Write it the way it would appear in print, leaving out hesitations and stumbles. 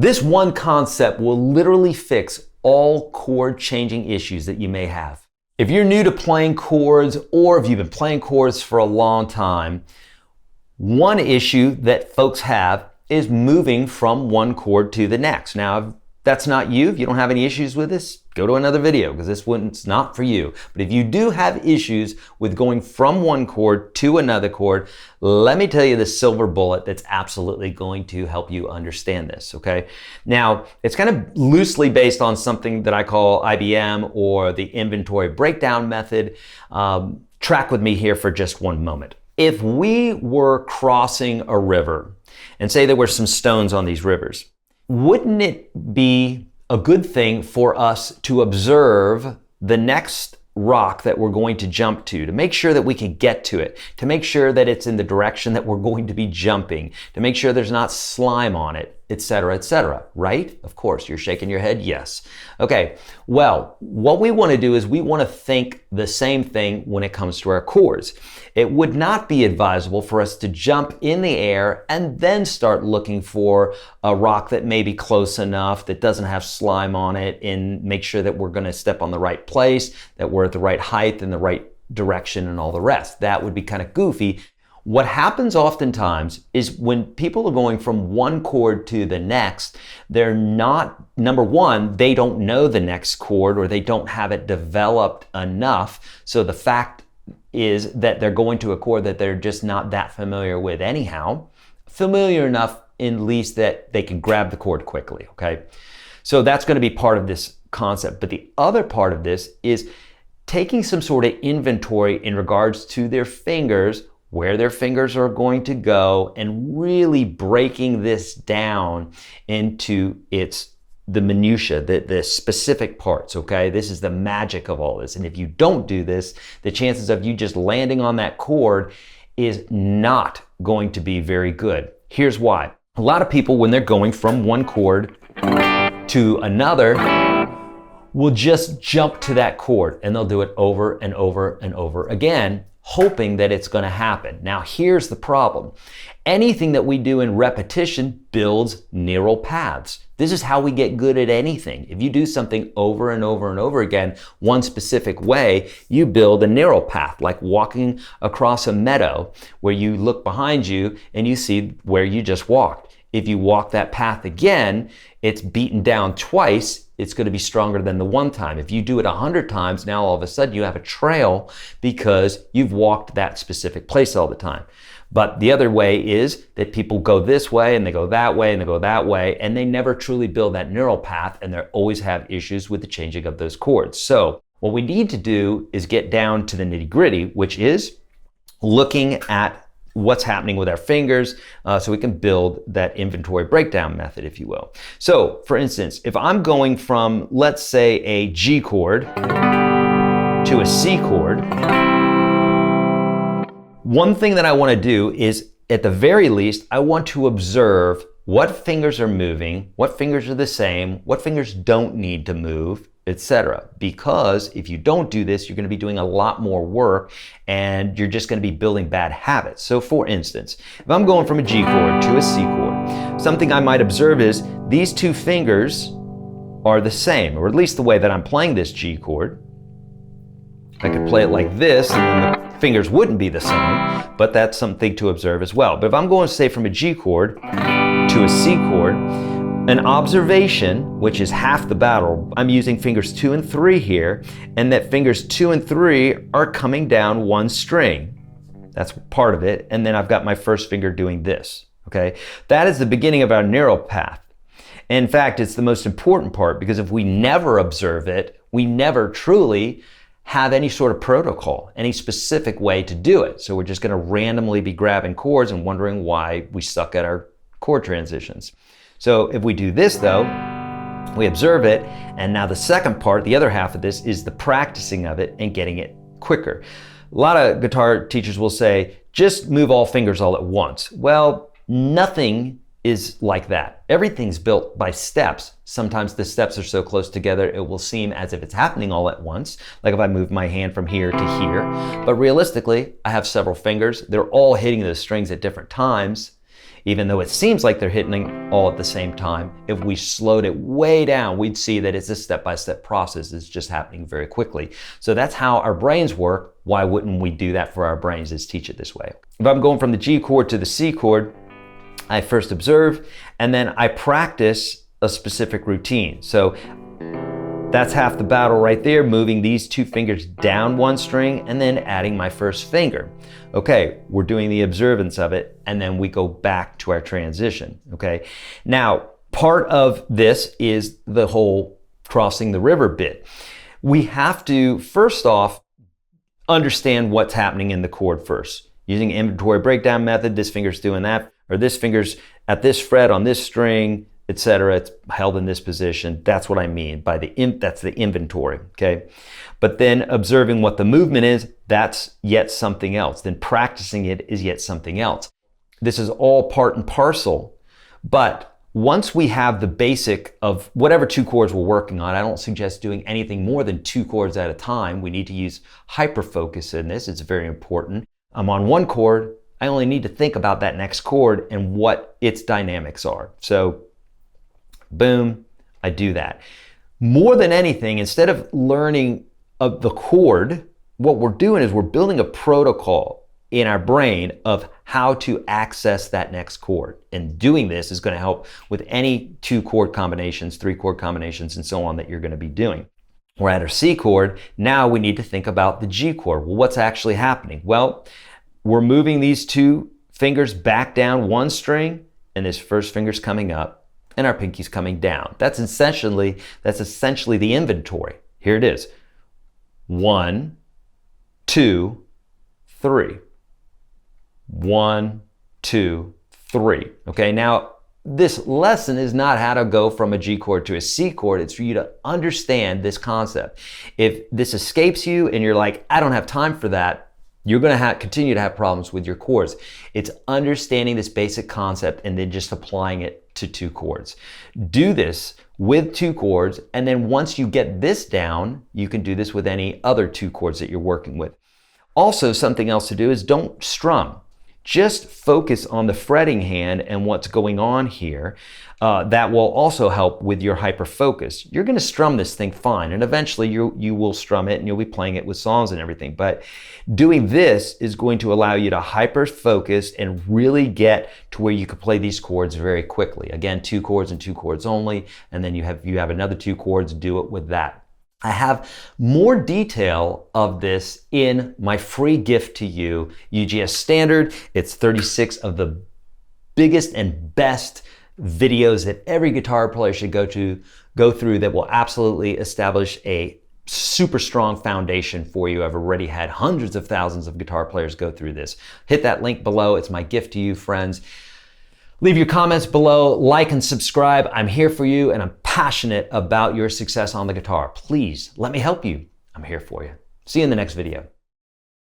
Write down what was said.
This one concept will literally fix all chord changing issues that you may have. If you're new to playing chords, or if you've been playing chords for a long time, one issue that folks have is moving from one chord to the next. Now, if that's not you, if you don't have any issues with this, go to another video because this one's not for you. But if you do have issues with going from one chord to another chord, let me tell you the silver bullet that's absolutely going to help you understand this, okay? Now, it's kind of loosely based on something that I call IBM or the inventory breakdown method. Track with me here for just one moment. If we were crossing a river and say there were some stones on these rivers, wouldn't it be a good thing for us to observe the next rock that we're going to jump to make sure that we can get to it, to make sure that it's in the direction that we're going to be jumping, to make sure there's not slime on it, etc., right? Of course, you're shaking your head, yes. Okay, well, what we want to do is we want to think the same thing when it comes to our chords. It would not be advisable for us to jump in the air and then start looking for a rock that may be close enough, that doesn't have slime on it, and make sure that we're going to step on the right place, that we're at the right height and the right direction and all the rest. That would be kind of goofy. What happens oftentimes is when people are going from one chord to the next, they're not, number one, they don't know the next chord or they don't have it developed enough. So the fact is that they're going to a chord that they're just not that familiar with anyhow. Familiar enough at least that they can grab the chord quickly, okay? So that's going to be part of this concept. But the other part of this is taking some sort of inventory in regards to their fingers, where their fingers are going to go, and really breaking this down into the minutiae, the specific parts, okay? This is the magic of all this. And if you don't do this, the chances of you just landing on that chord is not going to be very good. Here's why. A lot of people, when they're going from one chord to another, will just jump to that chord, and they'll do it over and over and over again, hoping that it's going to happen. Now, here's the problem. Anything that we do in repetition builds neural paths. This is how we get good at anything. If you do something over and over and over again, one specific way, you build a neural path, like walking across a meadow where you look behind you and you see where you just walked. If you walk that path again, it's beaten down twice, it's going to be stronger than the one time. If you do it 100 times, now all of a sudden you have a trail because you've walked that specific place all the time. But the other way is that people go this way and they go that way and they go that way, and they never truly build that neural path, and they always have issues with the changing of those chords. So what we need to do is get down to the nitty-gritty, which is looking at what's happening with our fingers so we can build that inventory breakdown method, if you will. So for instance, if I'm going from, let's say, a G chord to a C chord, one thing that I want to do is, at the very least, I want to observe what fingers are moving, what fingers are the same, what fingers don't need to move, etc. Because if you don't do this, you're going to be doing a lot more work and you're just going to be building bad habits. So for instance, if I'm going from a G chord to a C chord, something I might observe is these two fingers are the same, or at least the way that I'm playing this G chord. I could play it like this and then the fingers wouldn't be the same, but that's something to observe as well. But if I'm going, say, from a G chord to a C chord, an observation, which is half the battle, I'm using fingers 2 and 3 here, and that fingers 2 and 3 are coming down one string. That's part of it. And then I've got my first finger doing this, okay? That is the beginning of our neural path. In fact, it's the most important part, because if we never observe it, we never truly have any sort of protocol, any specific way to do it. So we're just going to randomly be grabbing chords and wondering why we suck at our chord transitions. So if we do this though, we observe it, and now the second part, the other half of this, is the practicing of it and getting it quicker. A lot of guitar teachers will say, just move all fingers all at once. Well, nothing is like that. Everything's built by steps. Sometimes the steps are so close together it will seem as if it's happening all at once, like if I move my hand from here to here. But realistically, I have several fingers. They're all hitting those strings at different times. even though it seems like they're hitting all at the same time. If we slowed it way down, we'd see that it's a step-by-step process. It's just happening very quickly. So that's how our brains work. Why wouldn't we do that for our brains, is teach it this way? If I'm going from the G chord to the C chord, I first observe, and then I practice a specific routine. So that's half the battle right there, moving these two fingers down one string and then adding my first finger. Okay, we're doing the observance of it, and then we go back to our transition, okay? Now, part of this is the whole crossing the river bit. We have to, first off, understand what's happening in the chord first. Using inventory breakdown method, this finger's doing that, or this finger's at this fret on this string, etc. It's held in this position. That's what I mean by that's the inventory, okay? But then observing what the movement is, that's yet something else. Then practicing it is yet something else. This is all part and parcel. But once we have the basic of whatever two chords we're working on, I don't suggest doing anything more than two chords at a time. We need to use hyperfocus in this. It's very important. I'm on one chord. I only need to think about that next chord and what its dynamics are. So boom, I do that. More than anything, instead of learning of the chord, what we're doing is we're building a protocol in our brain of how to access that next chord. And doing this is going to help with any two chord combinations, three chord combinations, and so on that you're going to be doing. We're at our C chord. Now we need to think about the G chord. Well, what's actually happening? Well, we're moving these two fingers back down one string, and this first finger's coming up, and our pinky's coming down. That's essentially the inventory. Here it is. 1, 2, 3. 1, 2, 3. Okay, now this lesson is not how to go from a G chord to a C chord. It's for you to understand this concept. If this escapes you and you're like, I don't have time for that, you're going to continue to have problems with your chords. It's understanding this basic concept and then just applying it to two chords. Do this with two chords, and then once you get this down, you can do this with any other two chords that you're working with. Also, something else to do is don't strum. Just focus on the fretting hand and what's going on here. That will also help with your hyper focus. You're going to strum this thing fine, and eventually you will strum it and you'll be playing it with songs and everything. But doing this is going to allow you to hyper focus and really get to where you can play these chords very quickly. Again, two chords and two chords only, and then you have another two chords. Do it with that. I have more detail of this in my free gift to you, UGS Standard. It's 36 of the biggest and best videos that every guitar player should go through that will absolutely establish a super strong foundation for you. I've already had hundreds of thousands of guitar players go through this. Hit that link below. It's my gift to you, friends. Leave your comments below, like and subscribe. I'm here for you, and I'm passionate about your success on the guitar. Please let me help you. I'm here for you. See you in the next video.